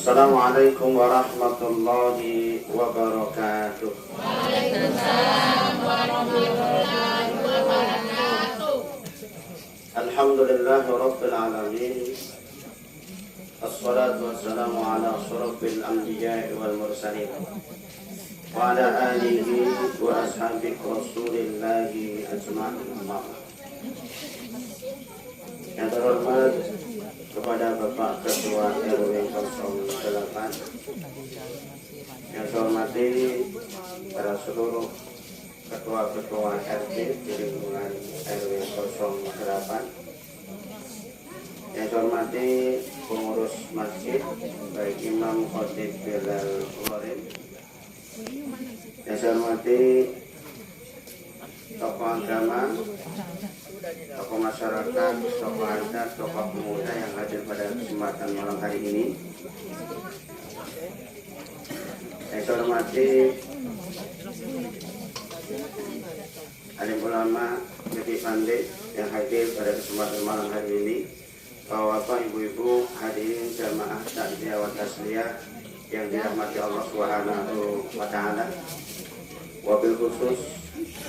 Assalamualaikum warahmatullahi wabarakatuh. Waalaikumsalam warahmatullahi wabarakatuh. Alhamdulillahi rabbil alamin. Assalatu wassalamu ala asyrafil anbiya'i wal mursalin wa ala alihi wa ashabihi rasulillahi ajma'in. Yang terhormat kepada Bapak Ketua RW 08, yang saya hormati para seluruh ketua-ketua RT di lingkungan RW 08, yang saya hormati pengurus masjid baik imam, khotib, bilal, gharim, yang saya hormati tokoh agama, tokoh masyarakat, tokoh adat, tokoh pemuda yang hadir pada kesempatan malam hari ini. Yang saya hormati alim ulama, lebih pandai yang hadir pada kesempatan malam hari ini. Bapak, ibu-ibu, hadirin jamaah takziah wa tasliyah yang dirahmati Allah Subhanahu wa taala. Wabil khusus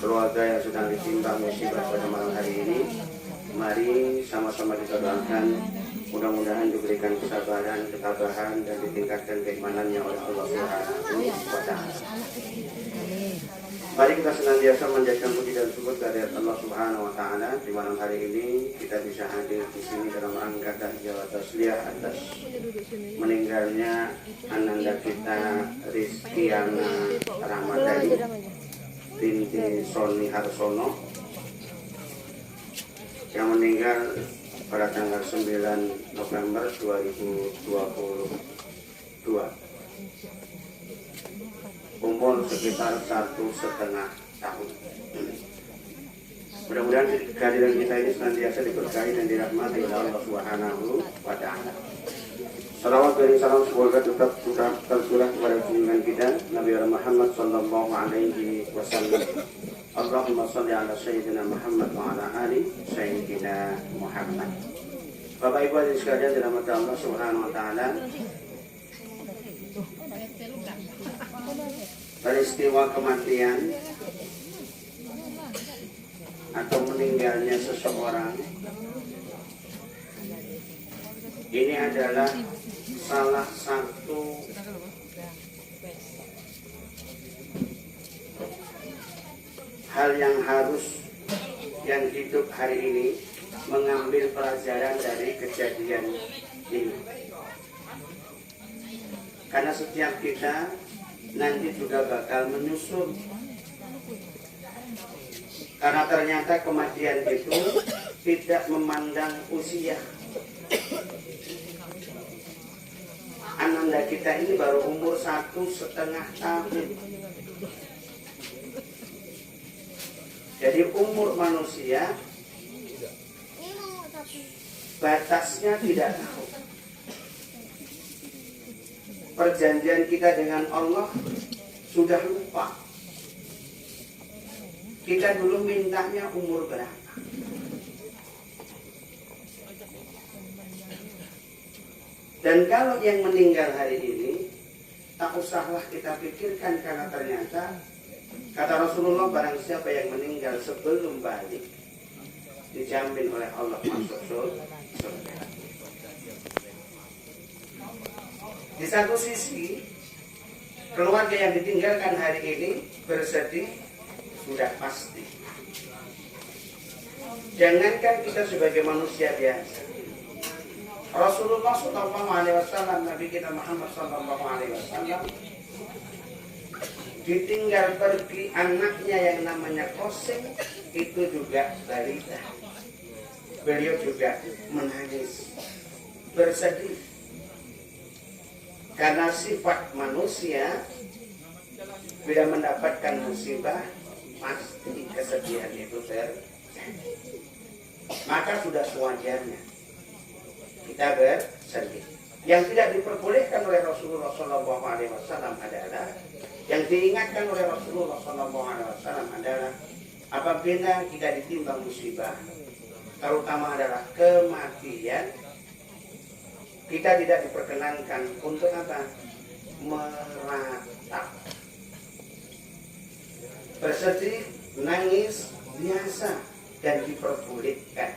keluarga yang sedang ditimpa musibah pada malam hari ini, mari sama-sama kita doakan mudah-mudahan diberikan kesabaran, ketabahan, dan ditingkatkan keimanannya oleh Allah Subhanahu wa taala. Mari kita senantiasa menjadikan puji dan syukur kehadirat Allah Subhanahu wa taala. Di malam hari ini kita bisa hadir di sini dalam rangka takziah wa tasliyah atas meninggalnya ananda kita Rizkiana Ramadhani binti Soni Harsono yang meninggal pada tanggal 9 November 2022, umur sekitar 1,5 tahun. Mudah-mudahan kehadiran kita ini senantiasa diberkahi dan dirahmati oleh Allah Subhanahu wa taala. Salawat dan salam semoga tetap tercurah kepada junjungan kita Nabi Muhammad sallallahu alaihi wasallam. Allahumma shalli ala sayyidina Muhammad wa ala ali sayyidina Muhammad. Bapak Ibu hadirin sekalian dirahmati Allah Subhanahu wa taala. Peristiwa kematian atau meninggalnya seseorang ini adalah salah satu hal yang harus yang hidup hari ini mengambil pelajaran dari kejadian ini. Karena setiap kita nanti juga bakal menyusul. Karena ternyata kematian itu tidak memandang usia. Ananda kita ini baru umur 1,5 tahun. Jadi umur manusia batasnya tidak tahu. Perjanjian kita dengan Allah sudah lupa. Kita dulu mintanya umur berapa? Dan kalau yang meninggal hari ini, tak usahlah kita pikirkan karena ternyata kata Rasulullah barang siapa yang meninggal sebelum balik dijamin oleh Allah masuk surga. Di satu sisi keluarga yang ditinggalkan hari ini bersedih sudah pasti. Jangankan kita sebagai manusia biasa, Rasulullah SAW, Nabi kita Muhammad SAW, ditinggal pergi anaknya yang namanya Qasim, itu juga balita. Beliau juga menangis, bersedih. Karena sifat manusia bila mendapatkan musibah pasti kesedihan itu terjadi. Maka sudah sewajarnya kita bersedih. Yang tidak diperbolehkan oleh Rasulullah SAW adalah, yang diingatkan oleh Rasulullah SAW adalah apabila kita ditimpa musibah, terutama adalah kematian, kita tidak diperkenankan untuk apa? Meratap. Bersedih, nangis biasa dan diperbolehkan.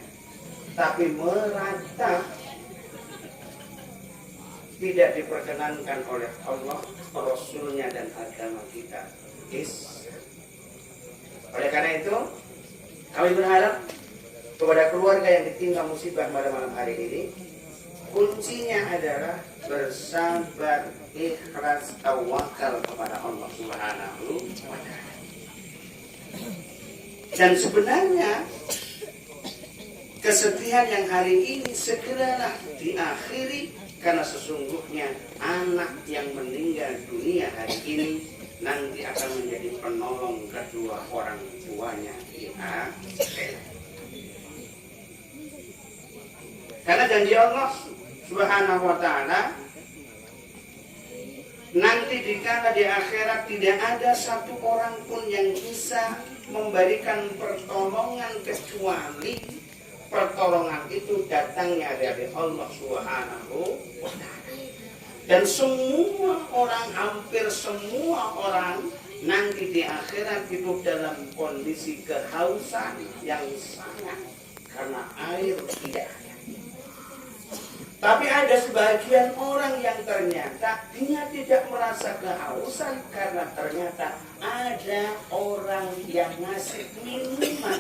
Tapi meratap tidak diperkenankan oleh Allah, Rasulnya dan agama kita. Oleh karena itu, kami berharap kepada keluarga yang ditimpa musibah pada malam hari ini, kuncinya adalah bersabar, ikhlas, tawakal kepada Allah Subhanahu wa Ta'ala. Dan sebenarnya kesedihan yang hari ini segeralah diakhiri, karena sesungguhnya anak yang meninggal dunia hari ini nanti akan menjadi penolong kedua orang tuanya di akhirat. Karena janji Allah Subhanahu wa Ta'ala, nanti dikala di akhirat tidak ada satu orang pun yang bisa memberikan pertolongan kecuali pertolongan itu datangnya dari Allah Subhanahu wa Ta'ala. Dan semua orang, hampir semua orang nanti di akhirat hidup dalam kondisi kehausan yang sangat karena air tidak ada. Tapi ada sebagian orang yang ternyata dia tidak merasa kehausan karena ternyata ada orang yang ngasih minuman.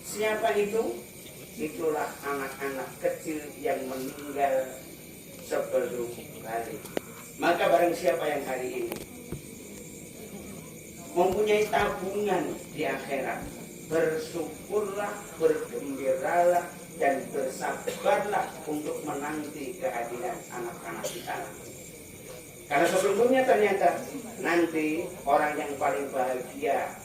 Siapa itu? Itulah anak-anak kecil yang meninggal sebelum kali. Maka barang siapa yang hari ini mempunyai tabungan di akhirat, bersyukurlah, bergembiralah, dan bersabarlah untuk menanti kehadiran anak-anak kita. Karena sesungguhnya ternyata nanti orang yang paling bahagia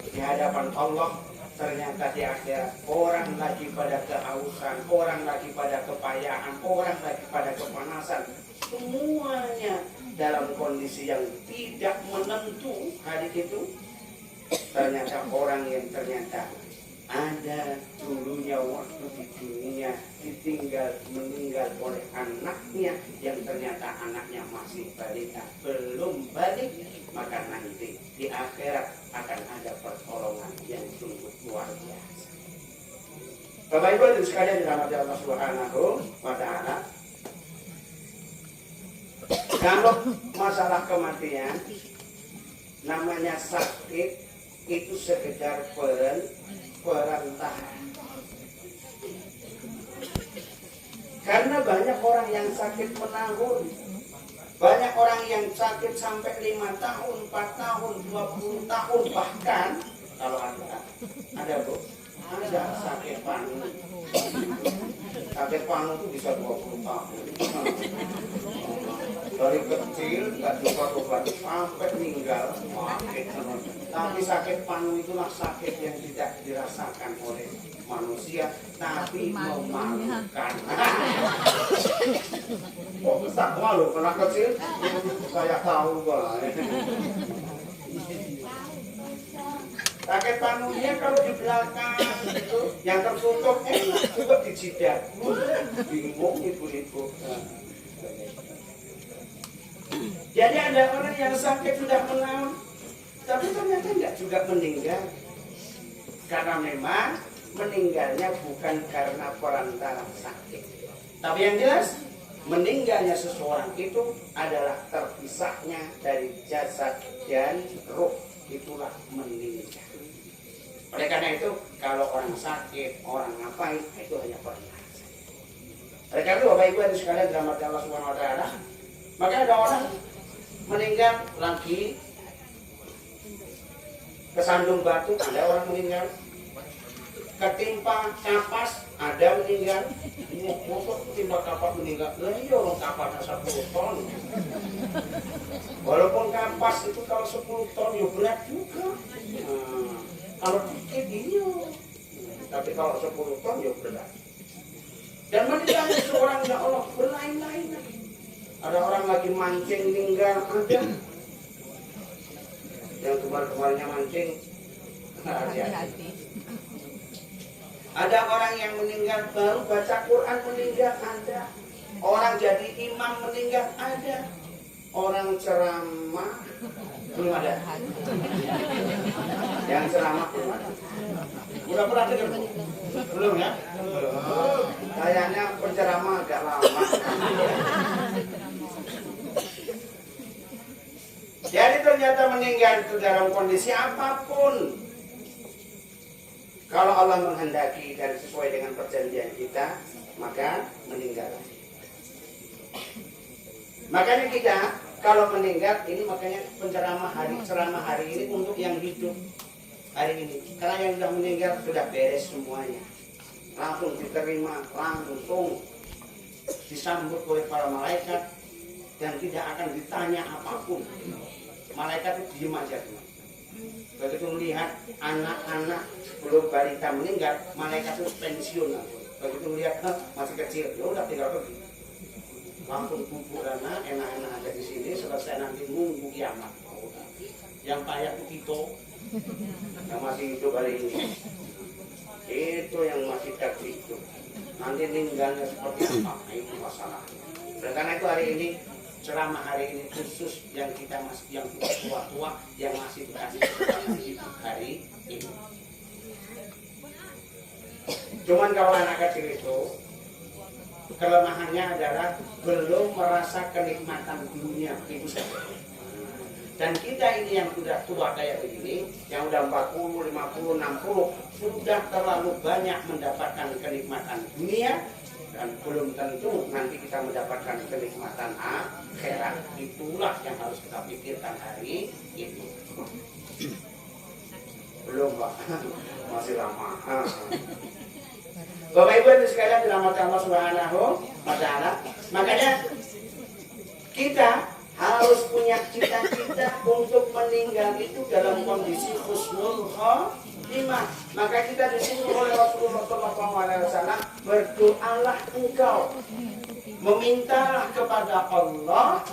di hadapan Allah ternyata di akhirat orang lagi pada kehausan, orang lagi pada kepayaan, orang lagi pada kepanasan, semuanya dalam kondisi yang tidak menentu hari itu. Ternyata orang yang ternyata ada dulunya waktu di dunia ditinggal meninggal oleh anaknya yang ternyata anaknya masih balita, belum balik, maka nanti di akhirat akan ada pertolongan yang sungguh luar biasa. Bapak Ibu dan sekalian dirahmati Allah Subhanahu wa Ta'ala, kalau masalah kematian namanya sakit itu sekedar perantahan. Karena banyak orang yang sakit menahun, banyak orang yang sakit sampai 5 tahun, 4 tahun, 20 tahun, bahkan kalau ada Bu, ada sakit panu. Sakit panu itu bisa 20 tahun. Dari kecil nggak obat sampai meninggal, tapi sakit panu itulah sakit yang tidak dirasakan oleh manusia, tapi memalukan. Oh, tak malu karena kecil, saya tahu kok. Sakit panunya kalau di belakang itu yang tertutup enak, juga di jidat. Bingung ibu-ibu. Jadi ada orang yang sakit sudah menahun, tapi ternyata tidak juga meninggal. Karena memang meninggalnya bukan karena perantara sakit. Tapi yang jelas, meninggalnya seseorang itu adalah terpisahnya dari jasad dan ruh. Itulah meninggal. Oleh karena itu, kalau orang sakit, orang ngapain, itu hanya perantara. Oleh karena itu, Bapak Ibu dan sekalian dirahmati Allah Subhanahu wa Ta'ala, maka ada orang meninggal lagi kesandung batu, ada orang meninggal ketimpa kapas, ada meninggal. Mosok ketimpa kapas meninggal, lah iya orang kapasnya 10 ton. Walaupun kapas itu kalau 10 ton ya berat juga. Kalau dikit iya, tapi kalau 10 ton ya berat. Dan meninggalnya seorang, ya Allah, berlain-lain. Ada orang lagi mancing meninggal, ada yang kemarin-kemarinnya mancing, hati-hati. Ada orang yang meninggal baru baca Quran meninggal, ada. Orang jadi imam meninggal ada. Orang ceramah belum ada. Yang ceramah belum ada. Udah pernah dengar? Belum ya? Belum. Kayaknya penceramah agak lama. Jadi ternyata meninggal itu dalam kondisi apapun. Kalau Allah menghendaki dan sesuai dengan perjanjian kita, maka meninggal. Makanya kita kalau meninggal ini makanya ceramah hari ini untuk yang hidup hari ini. Karena yang sudah meninggal sudah beres semuanya. Langsung diterima, langsung disambut oleh para malaikat dan tidak akan ditanya apapun. Malaikat itu diem aja. Begitu melihat anak-anak sebelum balita meninggal, malaikat itu pensiun langsung. Begitu melihat masih kecil, ya udah tinggal pergi. Langsung bubuk enak-enak aja di sini, selesai nanti nunggu kiamat. Yang payah itu kita yang masih hidup hari ini. Itu yang masih hidup. Nanti meninggalnya seperti apa? Itu masalahnya. Dan karena itu hari ini ceramah hari ini khusus yang kita masih yang tua-tua yang masih dikasih kesempatan hidup hari ini. Cuman kalau anak kecil itu kelemahannya adalah belum merasa kenikmatan dunia itu saja. Dan kita ini yang sudah tua kayak begini, yang sudah 40, 50, 60 sudah terlalu banyak mendapatkan kenikmatan dunia dan belum tentu nanti kita mendapatkan kenikmatan akhirat. Itulah yang harus kita pikirkan hari ini. Belum Pak, masih lama. Bapak Ibu yang sekalian dirahmati Allah Subhanahu wa Ta'ala, makanya kita harus punya cita-cita untuk meninggal itu dalam kondisi husnul khotimah. Maka kita disuruh oleh Rasulullah SAW, berdoalah engkau, memintalah kepada Allah.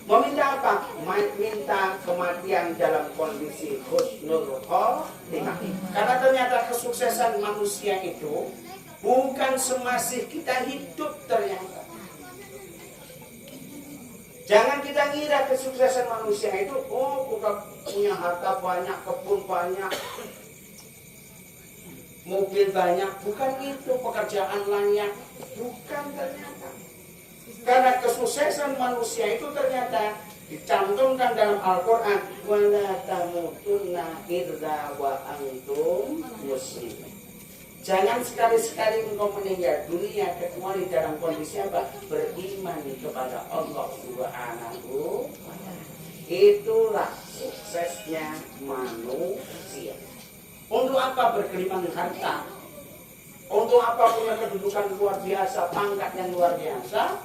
Meminta apa? Minta kematian dalam kondisi husnul khotimah. Karena ternyata kesuksesan manusia itu bukan semasih kita hidup ternyata. Jangan kita ngira kesuksesan manusia itu, oh bukan punya harta banyak, kebun banyak, mobil banyak. Bukan itu, pekerjaan layak. Bukan ternyata. Karena kesuksesan manusia itu ternyata dicantumkan dalam Al-Quran, wala tamutunna illa wa antum muslimun. Jangan sekali-sekali engkau meninggal dunia kecuali dalam kondisi apa? Beriman kepada Allah Subhanahu wa Ta'ala. Itulah suksesnya manusia. Untuk apa bergeliman harta? Untuk apa punya kedudukan luar biasa, pangkat yang luar biasa?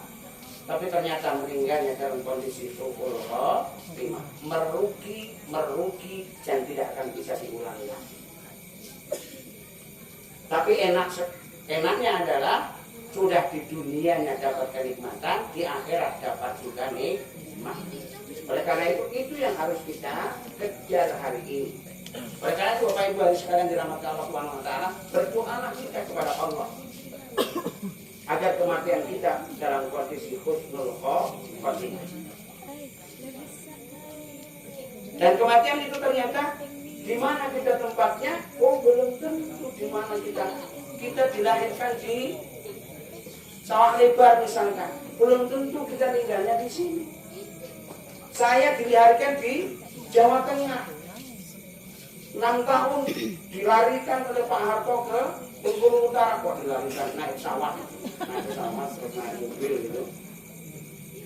Tapi ternyata meninggalnya dalam kondisi syukur khotimah, merugi dan tidak akan bisa diulang lagi. Tapi enaknya adalah sudah di dunianya dapat kenikmatan, di akhirat dapat juga nikmat. Oleh karena itu yang harus kita kejar hari ini. Oleh karena itu Bapak Ibu hari sekalian dirahmati Allah Subhanahu wa Ta'ala, berdoalah kita kepada Allah agar kematian kita dalam kondisi husnul khotimah. Dan kematian itu ternyata di mana kita tempatnya? Oh belum tentu di mana kita dilahirkan di Sawah Lebar misalkan. Belum tentu kita tinggalnya di sini. Saya dilahirkan di Jawa Tengah. 6 tahun dilarikan oleh Pak Harto ke Bengkulu Utara. Kok dilarikan naik pesawat terus naik mobil gitu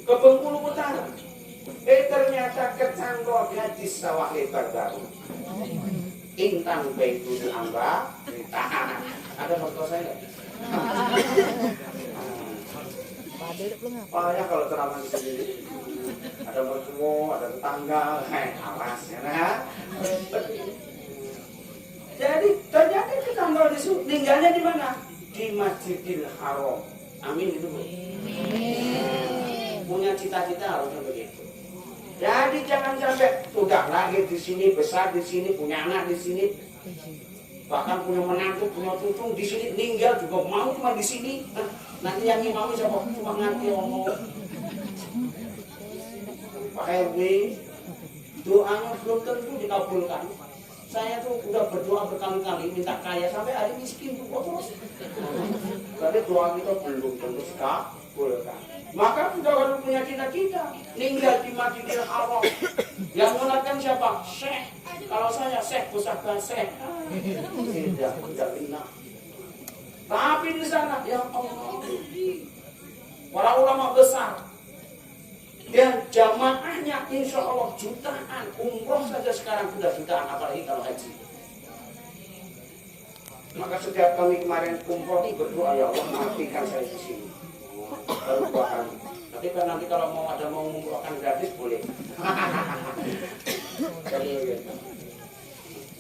ke Bengkulu Utara. Ternyata kecantolnya di Sawah Lebar baru. Intan Baitul Amba ditahan. Ada foto saya nggak? Oh ya kalau ceramah di sini ada mertua, ada tetangga, awas ya nah. Jadi ternyata ketanggal di sini tinggalnya di mana? Di Masjidil Haram. Amin gitu Bu. Punya cita-cita harusnya begitu. Jadi jangan sampai sudah lahir di sini, besar di sini, punya anak di sini, bahkan punya menantu, punya cucu di sini, meninggal juga mau cuma di sini. Nanti yang imam siapa cuma nganti ngomong. Pak RW doanya belum tentu dikabulkan. Saya tuh udah berdoa berkali-kali minta kaya sampai hari miskin tuh kok terus. Berarti doa kita belum tentu dikabulkan. Maka kita harus punya cita-cita tinggal di Masjidil Haram. Yang mengenalkan siapa? Syekh. Kalau saya Syekh pusaka Syekh. Tidak enak. Tapi di sana yang Allah, para ulama besar dan jamaahnya insya Allah jutaan. Umroh saja sekarang sudah jutaan, apalagi kalau haji. Maka setiap kami kemarin umroh berdoa, ya Allah matikan saya di sini. Baru doakan. Tapi kan nanti kalau mau ada mau umrohkan gratis boleh.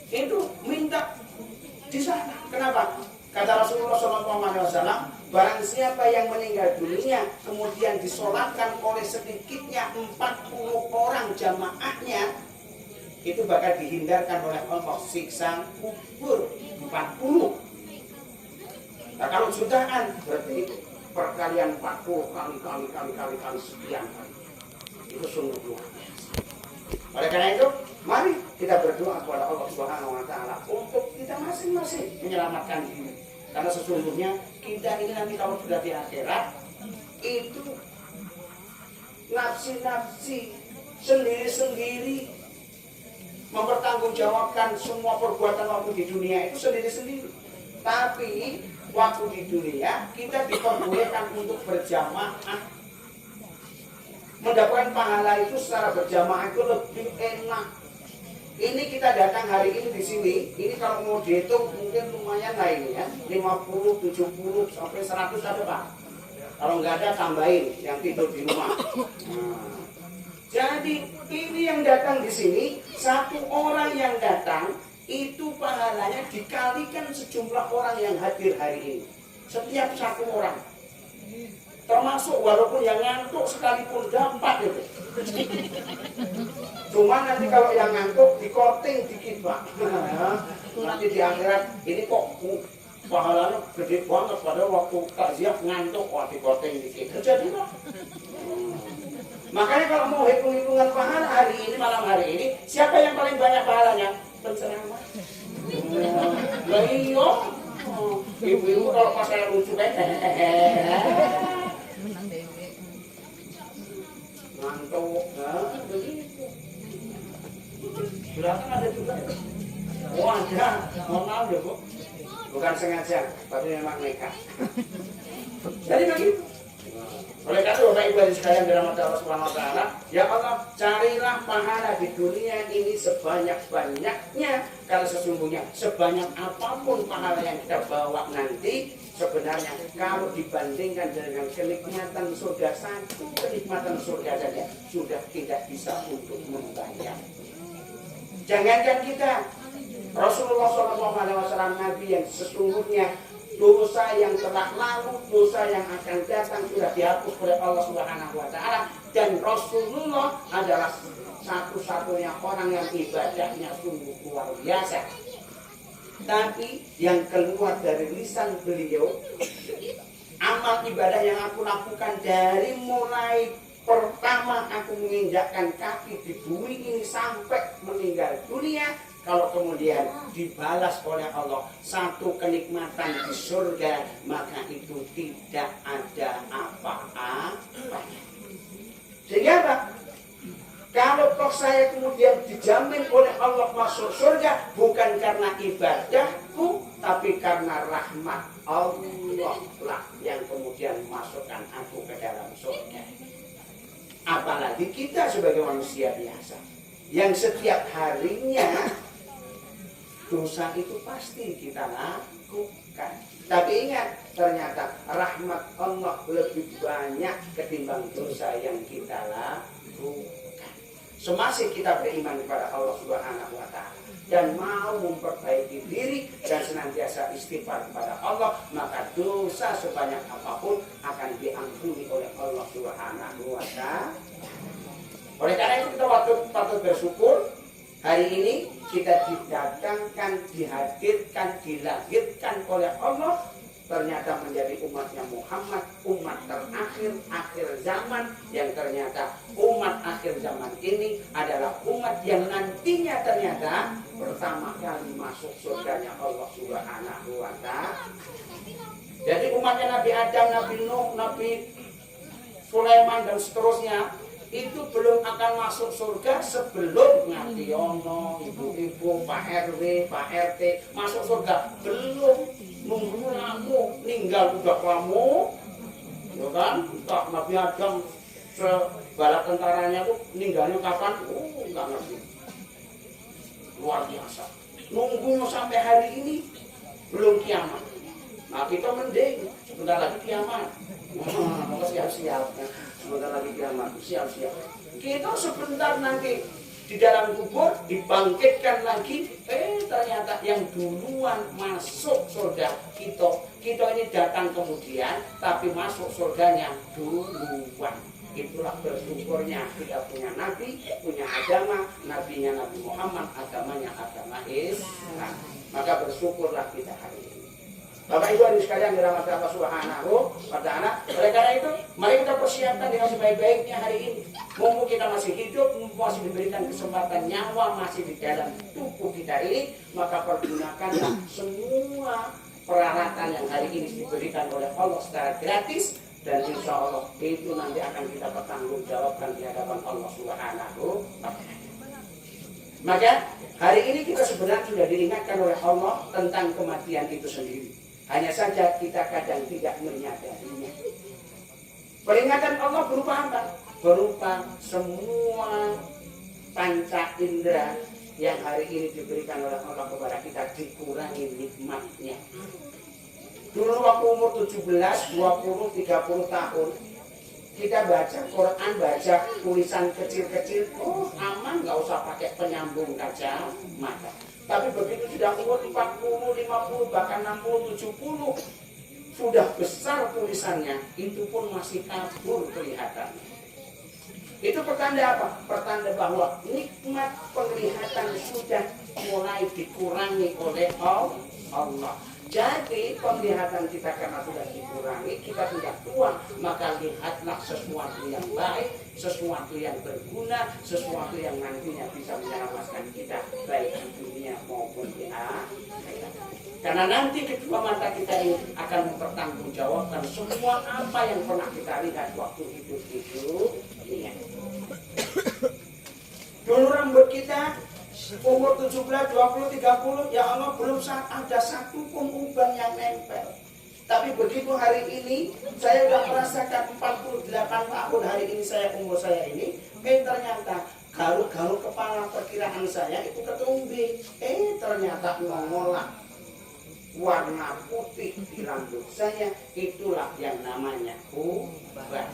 Itu minta di sana. Kenapa? Kata Rasulullah SAW, barang siapa yang meninggal dunia kemudian disolatkan oleh sedikitnya 40 orang jamaahnya, itu bakal dihindarkan oleh Allah siksa kubur 40. Nah kalau jutaan berarti perkalian 40 kali sekian kali. Itu sungguh luar biasa. Oleh karena itu, mari kita berdoa kepada Allah Subhanahu wa taala untuk kita masing-masing menyelamatkan diri. Karena sesungguhnya kita ini nanti kalau sudah di akhirat itu nafsi-nafsi sendiri-sendiri mempertanggungjawabkan semua perbuatan waktu di dunia itu sendiri-sendiri. Tapi waktu di dunia kita diperbolehkan untuk berjamaah. Mendapatkan pahala itu secara berjamaah itu lebih enak. Ini kita datang hari ini di sini, ini kalau mau dihitung mungkin lumayan lah ini ya, 50, 70, sampai 100 ada Pak. Kalau nggak ada tambahin yang tidur di rumah. Nah, jadi ini yang datang di sini, satu orang yang datang itu pahalanya dikalikan sejumlah orang yang hadir hari ini. Setiap satu orang. Termasuk walaupun yang ngantuk sekalipun dapat itu. Cuma nanti kalau yang ngantuk dikorting dikit Pak. Nanti di akhirat ini kok pahalanya gede banget pada waktu takziah ngantuk wah dikorting dikit. Jadi Pak. Makanya kalau mau hitung-hitungan pahala hari ini malam hari ini, siapa yang paling banyak pahalanya? Penceramah. Lah iya. Ibu-ibu kalau pas saya lucu kan ngantuk, begitu. Sudah kan ada juga. Oh ada, mohon maaf ya Bu. Bukan sengaja, tapi memang nekat. Jadi begitu. Oleh karena Bapak Ibu dan sekalian dirahmati Allah Subhanahu wa taala, ya Allah, carilah pahala di dunia ini sebanyak-banyaknya, karena sesungguhnya sebanyak apapun pahala yang kita bawa nanti, sebenarnya kalau dibandingkan dengan kenikmatan surga, satu kenikmatan surga saja sudah tidak bisa untuk membayar. Jangankan kita, Rasulullah SAW Nabi yang sesungguhnya dosa yang telah lalu, dosa yang akan datang sudah dihapus oleh Allah Subhanahu wa taala, dan Rasulullah adalah satu-satunya orang yang ibadahnya sungguh luar biasa. Tapi yang keluar dari lisan beliau, amal ibadah yang aku lakukan dari mulai pertama aku menginjakkan kaki di bumi ini sampai meninggal dunia, kalau kemudian dibalas oleh Allah satu kenikmatan di surga, maka itu tidak ada apa-apanya. Sehingga apa? Kalau toh saya kemudian dijamin oleh Allah masuk surga, bukan karena ibadahku, tapi karena rahmat Allah lah yang kemudian masukkan aku ke dalam surga. Apalagi kita sebagai manusia biasa, yang setiap harinya dosa itu pasti kita lakukan. Tapi ingat, ternyata rahmat Allah lebih banyak ketimbang dosa yang kita lakukan. Semasih kita beriman kepada Allah Subhanahu wa taala dan mau memperbaiki diri dan senantiasa istighfar kepada Allah, maka dosa sebanyak apapun akan diampuni oleh Allah Subhanahu wa taala. Oleh karena itu kita patut bersyukur hari ini kita didatangkan, dihadirkan, dilahirkan oleh Allah ternyata menjadi umatnya Muhammad, umat terakhir, akhir zaman, yang ternyata umat akhir zaman ini adalah umat yang nantinya ternyata pertama kali masuk surganya Allah Subhanahu wa Ta'ala. Jadi umatnya Nabi Adam, Nabi Nuh, Nabi Sulaiman dan seterusnya itu belum akan masuk surga sebelum Ngadiono, ibu-ibu, Pak RW, Pak RT masuk surga. Belum, nunggu kamu ninggal udah kamu, ya kan? Tak Nabi Adam sebala tentaranya tuh ninggalnya kapan? Nggak ngerti. Luar biasa. Nunggunya sampai hari ini belum kiamat. Nah kita mending sebentar lagi kiamat. Mau siap-siap. Sebentar lagi kiamat, siap-siap. Kita sebentar nanti di dalam kubur dibangkitkan lagi. Ternyata yang duluan masuk surga kita ini datang kemudian, tapi masuk surganya duluan. Itulah bersyukurnya kita punya nabi, punya agama, nabinya Nabi Muhammad, agamanya agama Islam. Maka bersyukurlah kita hari ini. Bapak Ibu hadirin sekalian dirahmati Allah Subhanahu wa Ta'ala. Oleh karena itu, mari kita persiapkan dengan sebaik-baiknya hari ini. Mumpung kita masih hidup, mumpung masih diberikan kesempatan, nyawa masih di dalam tubuh kita ini, maka pergunakanlah semua peralatan yang hari ini diberikan oleh Allah secara gratis, dan insya Allah itu nanti akan kita pertanggungjawabkan di hadapan Allah Subhanahu wa Ta'ala. Maka hari ini kita sebenarnya sudah diingatkan oleh Allah tentang kematian itu sendiri. Hanya saja kita kadang tidak menyadarinya. Peringatan Allah berupa apa? Berupa semua panca indera yang hari ini diberikan oleh Allah kepada kita dikurangi nikmatnya. Dulu waktu umur 17, 20, 30 tahun kita baca Quran, baca tulisan kecil-kecil, aman, nggak usah pakai penyambung kaca mata. Tapi begitu sudah umur 40, 50, bahkan 60, 70, sudah besar tulisannya, itu pun masih kabur kelihatan. Itu pertanda apa? Pertanda bahwa nikmat penglihatan sudah mulai dikurangi oleh Allah. Jadi penglihatan kita karena sudah dikurangi, kita sudah tua, maka lihatlah sesuatu yang baik, sesuatu yang berguna, sesuatu yang nantinya bisa menyelamatkan kita baik di dunia maupun di akhirat. Karena nanti kedua mata kita ini akan mempertanggungjawabkan semua apa yang pernah kita lihat waktu hidup ini. Dulu rambut kita umur 17, 20, 30, ya Allah belum ada satu pun uban yang nempel. Tapi begitu hari ini, saya sudah merasakan 48 tahun hari ini umur saya ini, ternyata garuk-garuk kepala perkiraan saya itu ketumbi. Ternyata mengolah warna putih di rambut saya, itulah yang namanya uban.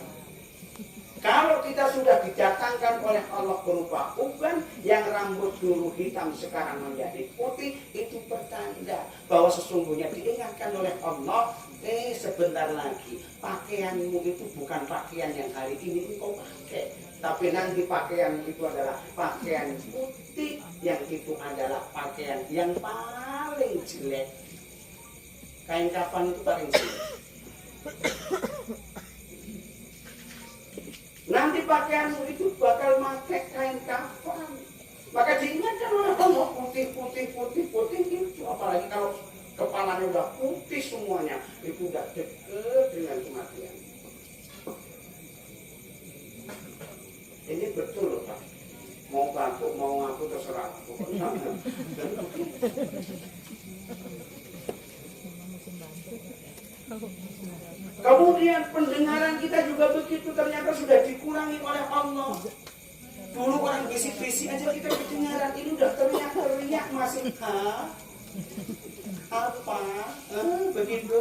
Kalau kita sudah didatangkan oleh Allah berupa uban yang rambut dulu hitam sekarang menjadi putih, itu pertanda bahwa sesungguhnya diingatkan oleh Allah, sebentar lagi pakaianmu itu bukan pakaian yang hari ini engkau pakai, tapi nanti pakaian itu adalah pakaian putih, yang itu adalah pakaian yang paling jelek. Kain kafan itu paling jelek. Nanti pakaianmu itu bakal pakai kain kafan. Maka diingatkan oleh Allah putih itu. Apalagi kalau kepalanya udah putih semuanya, itu udah dekat dengan kematian. Ini betul loh Pak. Mau bantu, mau ngaku terserah. Kemudian pendengaran kita juga begitu, ternyata sudah dikurangi oleh Allah. Dulu orang bisik-bisik aja kita kedengaran, ini udah teriak-teriak masih apa? Begitu.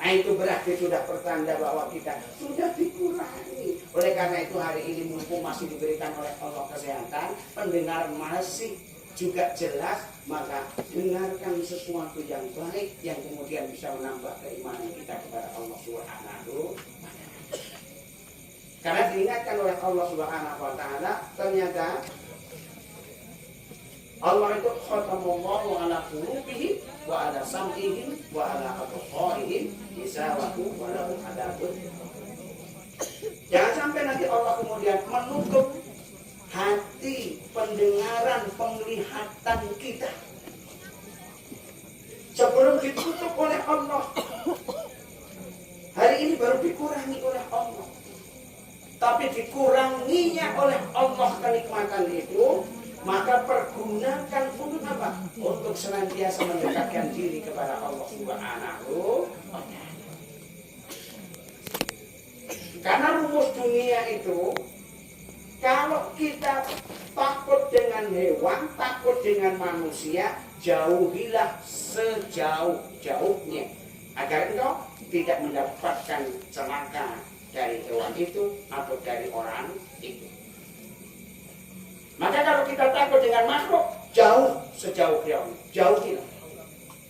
Nah itu berarti sudah pertanda bahwa kita sudah dikurangi. Oleh karena itu hari ini mumpung masih diberikan oleh Allah kesehatan, pendengar masih juga jelas, maka dengarkan sesuatu yang baik yang kemudian bisa menambah keimanan kita kepada Allah Subhanahu wa Ta'ala. Karena diingatkan oleh Allah Subhanahu wa Ta'ala, ternyata Allah itu khatamallahu ala qulubihim wa ala sam'ihim wa ala absarihim gisawatu wa lahum adzabun. Jangan sampai nanti Allah kemudian menutup hati, pendengaran, penglihatan kita sebelum ditutup oleh Allah. Hari ini baru dikurangi oleh Allah, tapi dikuranginya oleh Allah kenikmatan itu, maka pergunakan untuk apa? Untuk senantiasa mendekatkan diri kepada Allah Subhanahu wa Ta'ala. Karena rumus dunia itu, kalau kita takut dengan hewan, takut dengan manusia, jauhilah sejauh-jauhnya agar engkau tidak mendapatkan celaka dari hewan itu atau dari orang itu. Maka kalau kita takut dengan makhluk, jauh sejauh-jauhnya, jauhilah.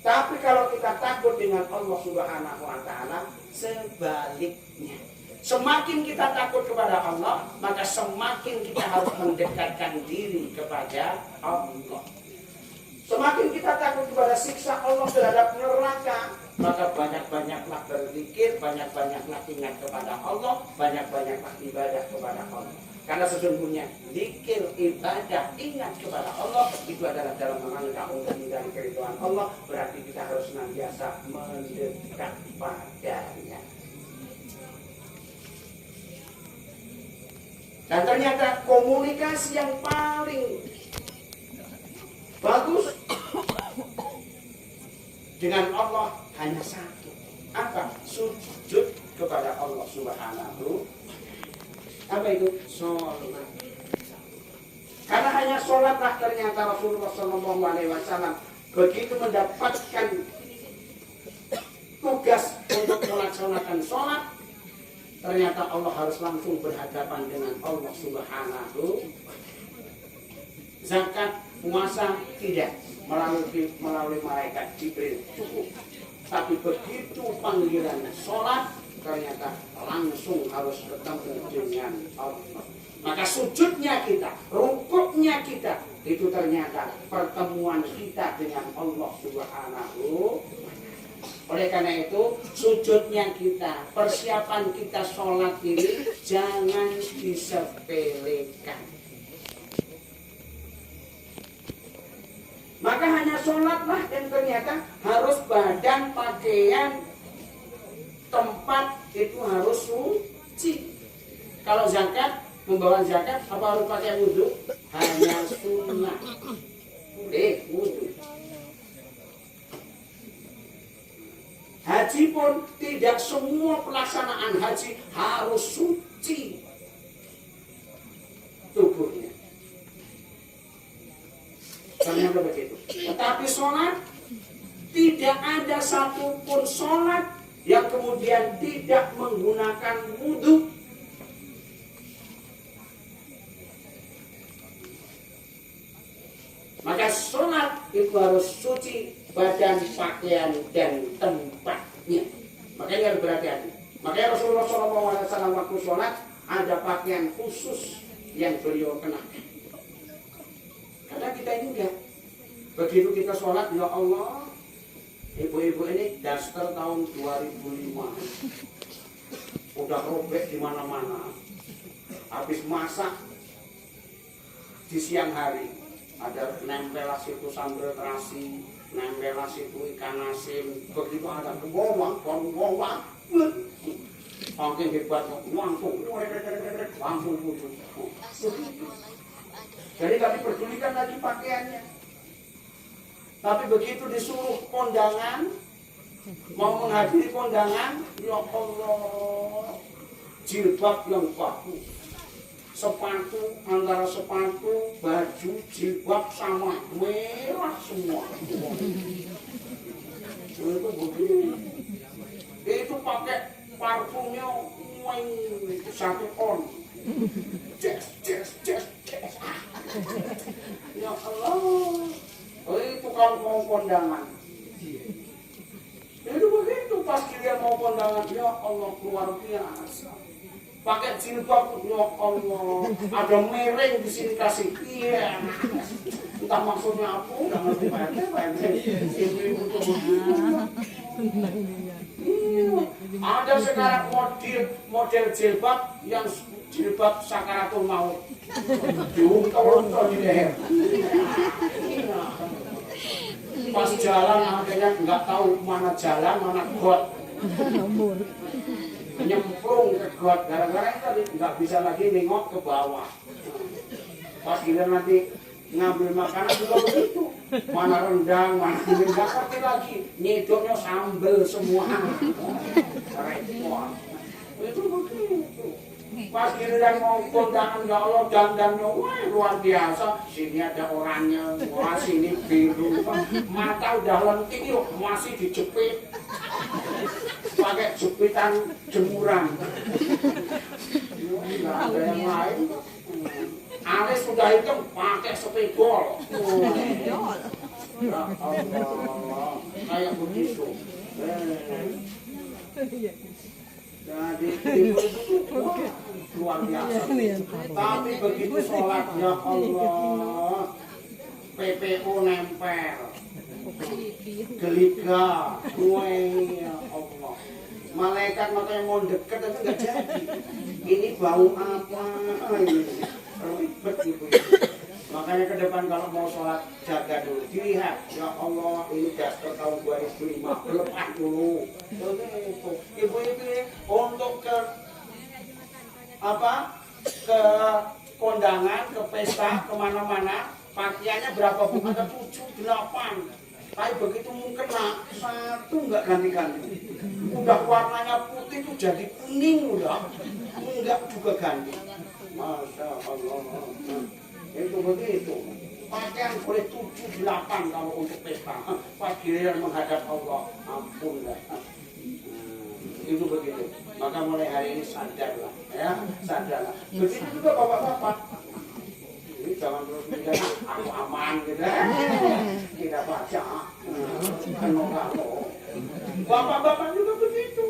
Tapi kalau kita takut dengan Allah Subhanahu wa Ta'ala, sebaliknya. Semakin kita takut kepada Allah, maka semakin kita harus mendekatkan diri kepada Allah. Semakin kita takut kepada siksa Allah terhadap neraka, maka banyak-banyaklah berzikir, banyak-banyaklah ingat kepada Allah, banyak-banyaklah ibadah kepada Allah. Karena sesungguhnya zikir, ibadah, ingat kepada Allah itu adalah dalam rangka untuk mencari keridhaan Allah. Berarti kita harus senantiasa mendekat padanya. Dan ternyata komunikasi yang paling bagus dengan Allah hanya satu. Apa? Sujud kepada Allah Subhanahu. Apa itu? Sholat. Karena hanya sholatlah ternyata Rasulullah SAW begitu mendapatkan tugas untuk melaksanakan sholat, ternyata Allah harus langsung berhadapan dengan Allah Subhanahu. Zakat, puasa tidak melalui malaikat Jibril cukup. Tapi begitu panggilan sholat, ternyata langsung harus ketemu dengan Allah. Maka sujudnya kita, rukuknya kita, itu ternyata pertemuan kita dengan Allah Subhanahu. Oleh karena itu, sujudnya kita, persiapan kita sholat ini jangan disepelekan. Maka hanya sholatlah yang ternyata harus badan, pakaian, tempat itu harus suci. Kalau zakat, membawa zakat apa harus pakai wudhu? Hanya sunnah. Boleh wudhu. Haji pun tidak semua pelaksanaan haji harus suci tubuhnya. Ternyata begitu. Tetapi sholat, tidak ada satupun sholat yang kemudian tidak menggunakan wudhu. Maka sholat itu harus suci badan, pakaian, dan tempatnya. Makanya harus berhati-hati. Makanya Rasulullah SAW waktu sholat ada pakaian khusus yang beliau kenakan. Karena kita ini enggak. Begitu kita sholat, ya Allah, ibu-ibu ini daster tahun 2005. Udah robek di mana-mana. Habis masak di siang hari. Ada nempel situ sambal terasi, nempel situ ikan asin. Begitu ada bawang, makin hebat, langsung putus. Jadi kami pedulikan lagi pakaiannya. Tapi begitu disuruh kondangan, mau menghadiri kondangan, ya Allah, jilbab yang bagus. Sepatu, antara sepatu, baju, jilbab sama merah semua. Itu pakai parfumnya satu on. Yes. Ya Allah. Itu kalau mau kondangan. Itu begitu pas dia mau kondangan, ya Allah, luar biasa. Pakai jilbab, ya Allah, ada mereng di sini kasih. Iya. Entah maksudnya apa, udah ngerti Pak RT. Ibu-ibu tuh begitu. Ada sekarang model jilbab yang jilbab sakaratul maut. Diuntung-untung di leher. Pas jalan akhirnya nggak tahu mana jalan, mana got. Nyemplung ke got. Gara-gara itu tadi nggak bisa lagi nengok ke bawah. Pas giliran nanti ngambil makanan juga begitu. Mana rendang, mana ini nggak ngerti lagi. Nyedoknya sambel semua. Repot. Itu begitu. Pas giliran mau kondangan ya Allah dandannya wah luar biasa. Sini ada orangnya, wah sini biru. Mata udah lentik yuk, masih dijepit. Pakai jepitan jemuran. Nggak ada yang lain. Alis sudah hitam pakai spidol. Ya Allah, kayak begitu. Jadi luar biasa. Tapi begitu sholat ya Allah, PPO nempel, geliga, gue ya Allah. Malaikat makanya mau deket tapi nggak jadi. Ini bau apa? Ini ribet gitu. Makanya ke depan kalau mau sholat jaga dulu, dilihat ya Allah ini dasar tahun 2005 lepas dulu. Begitu. Ibu-ibu untuk ke ke kondangan, ke pesta, kemana-mana pakaiannya berapa bu? Ada 7, 8. Tapi begitu mukena satu nggak ganti-ganti. Udah warnanya putih tuh jadi kuning udah, enggak juga ganti. Masya Allah. Itu begitu. Pakaian boleh 7, 8 kalau untuk pesta. Pas giliran menghadap Allah, ampun dah. Itu begitu. Maka mulai hari ini sadarlah, ya, sadarlah. Begitu juga bapak-bapak. Ini jangan terus mikir aku aman gitu. Tidak baca. Kalau bapak-bapak juga begitu.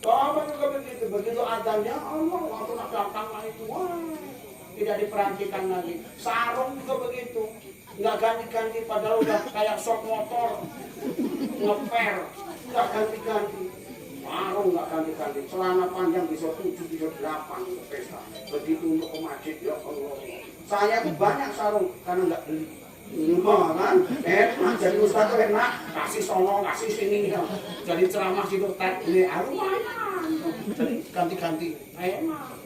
Bapak juga begitu. Begitu adanya Allah waktu nak datang itu, wah, tidak diperhatikan lagi. Sarung juga begitu. Nggak ganti-ganti padahal udah kayak sok motor ngeper, nggak ganti-ganti. Sarung nggak ganti-ganti. Celana panjang bisa 7, bisa 8 untuk pesta. Begitu untuk ke masjid ya Allah. Saya tuh banyak sarung karena nggak beli. Lima kan, enak jadi ustaz tuh enak, kasih sono, kasih sini, jadi ceramah situ tet ini, lumayan, jadi ganti-ganti, enak.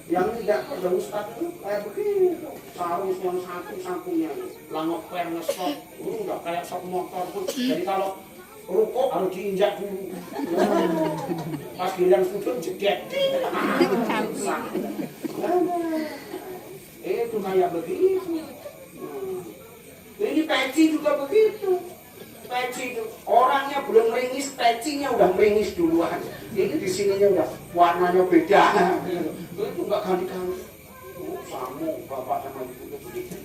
Yang tidak ada ustaz itu kayak begitu, sarung cuma satu-satunya, langok per ngesok, udah kayak sok motor pun, jadi kalau rukuk harus diinjak dulu, pas giliran sujud jedek, itu kayak begitu. Ini peci juga begitu. Peci itu orangnya belum meringis, pecinya udah meringis duluan. Ini di sininya udah warnanya beda. Itu nggak ganti-ganti. Sama bapak sama ibu itu begitu.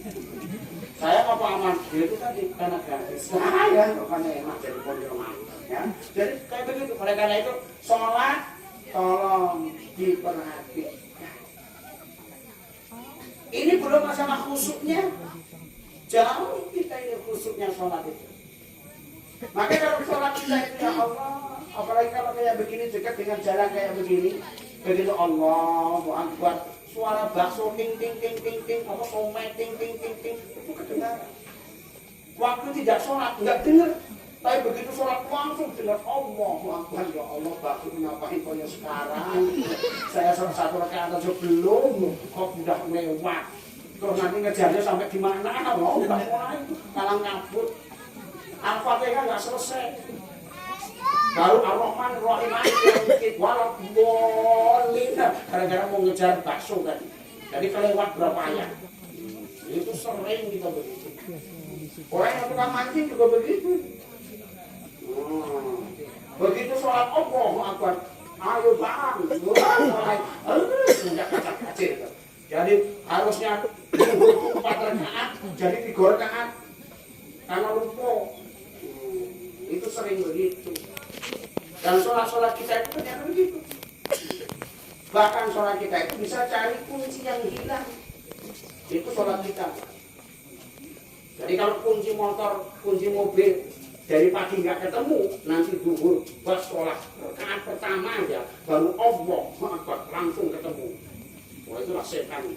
Saya apa aman? Itu tadi karena gratis. Saya makanya enak jadi konfirman. Ya, jadi kayak begitu. Oleh karena itu sholat tolong diperhatikan. Ini belum masalah khusyuknya. Jauh kita ini khusyuknya sholat itu. Maka kalau sholat kita itu ya Allah, apalagi kalau kayak begini dekat dengan jalan kayak begini, begitu Allahu Akbar, suara bakso ting ting ting ting ting, apa somai ting ting ting ting, itu kedengaran. Waktu tidak sholat nggak dengar, tapi begitu sholat langsung dengar Allahu Akbar. Ya Allah, bakso ngapain kau sekarang? Saya satu rakaat aja belum, kok udah lewat. Terus nanti ngejarnya sampai di mana? Mau nggak mulai, kalang kabut. Al-Fatihah nggak selesai. Baru Ar-Rahman Ar-Rahim sedikit walau boleh. Gara-gara mau ngejar bakso tadi. Jadi kelewat berapa ayat. Itu sering kita begitu. Orang yang tukang mancing juga begitu. Begitu sholat Allahu Akbar. Ayo bang, mulai. Nggak kacak-kacir. Jadi harusnya 4 rakaat jadi 3 rakaat karena lupa. Itu sering begitu. Dan sholat-sholat kita itu ternyata begitu. Bahkan sholat kita itu bisa cari kunci yang hilang. Itu sholat kita. Jadi kalau kunci motor, kunci mobil dari pagi nggak ketemu, nanti duhur pas sholat rakaat pertama aja baru Allahu Akbar langsung ketemu. Wah itulah setan.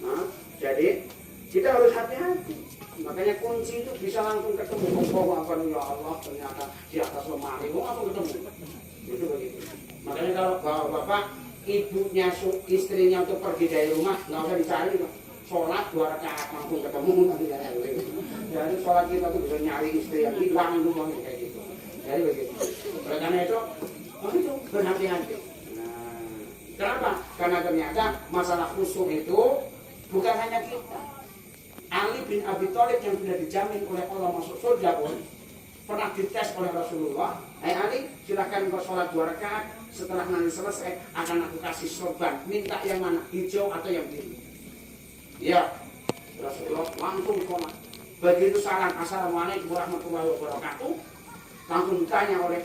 Nah, jadi kita harus hati-hati. Makanya kunci itu bisa langsung ketemu. Allahu Akbar, ya Allah, ternyata di atas lemari langsung ketemu. Itu begitu. Makanya kalau bapak ibunya istrinya untuk pergi dari rumah nggak usah dicari, sholat 2 rakaat langsung ketemu nanti. Jadi sholat kita tuh bisa nyari istri yang hilang itu kayak gitu. Jadi begitu. Oleh karena itu berhati-hati. Nah, kenapa? Karena ternyata masalah khusyuk itu bukan hanya kita. Ali bin Abi Thalib yang sudah dijamin oleh Allah masuk surga pun pernah dites oleh Rasulullah. Hai Ali, silahkan kau sholat 2 rakaat. Setelah nanti selesai akan aku kasih sorban. Minta yang mana? Hijau atau yang biru? Ya, Rasulullah langsung sholat. Begitu salam assalamualaikum warahmatullahi wabarakatuh, langsung ditanya oleh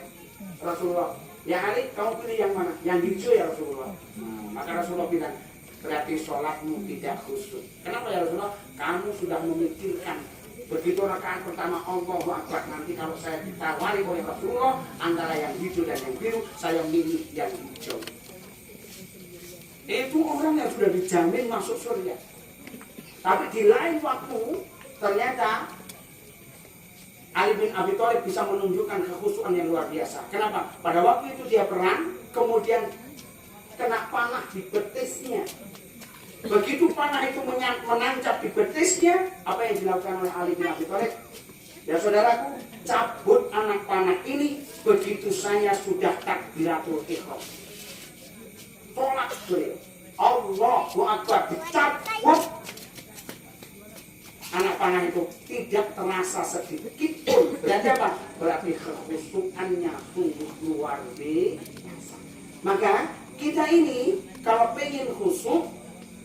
Rasulullah, ya Ali, kamu pilih yang mana? Yang hijau ya Rasulullah. Maka Rasulullah bilang, berarti sholatmu tidak khusyuk. Kenapa ya Rasulullah? Kamu sudah memikirkan begitu rakaat pertama Allahu Akbar, nanti kalau saya ditawari oleh Rasulullah antara yang hijau dan yang biru, saya milih yang hijau. Itu orang yang sudah dijamin masuk surga. Tapi di lain waktu ternyata Ali bin Abi Thalib bisa menunjukkan kekhusyukan yang luar biasa. Kenapa? Pada waktu itu dia perang, kemudian kena panah di betisnya. Begitu panah itu menancap di betisnya, apa yang dilakukan oleh Ali bin Abi Thalib? Ya saudaraku, cabut anak panah ini begitu saya sudah takbiratul ihram. Sholat beliau, Allahu Akbar, dicabut anak panah itu, tidak terasa sedikit pun. Berarti apa? Berarti kekhusyukannya sungguh luar biasa. Maka kita ini kalau pengen khusyuk,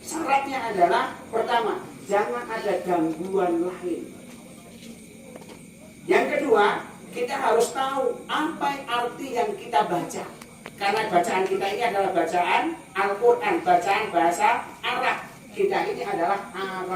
syaratnya adalah pertama, jangan ada gangguan lain. Yang kedua, kita harus tahu apa arti yang kita baca. Karena bacaan kita ini adalah bacaan Al-Quran, bacaan bahasa Arab. Kita ini adalah Arab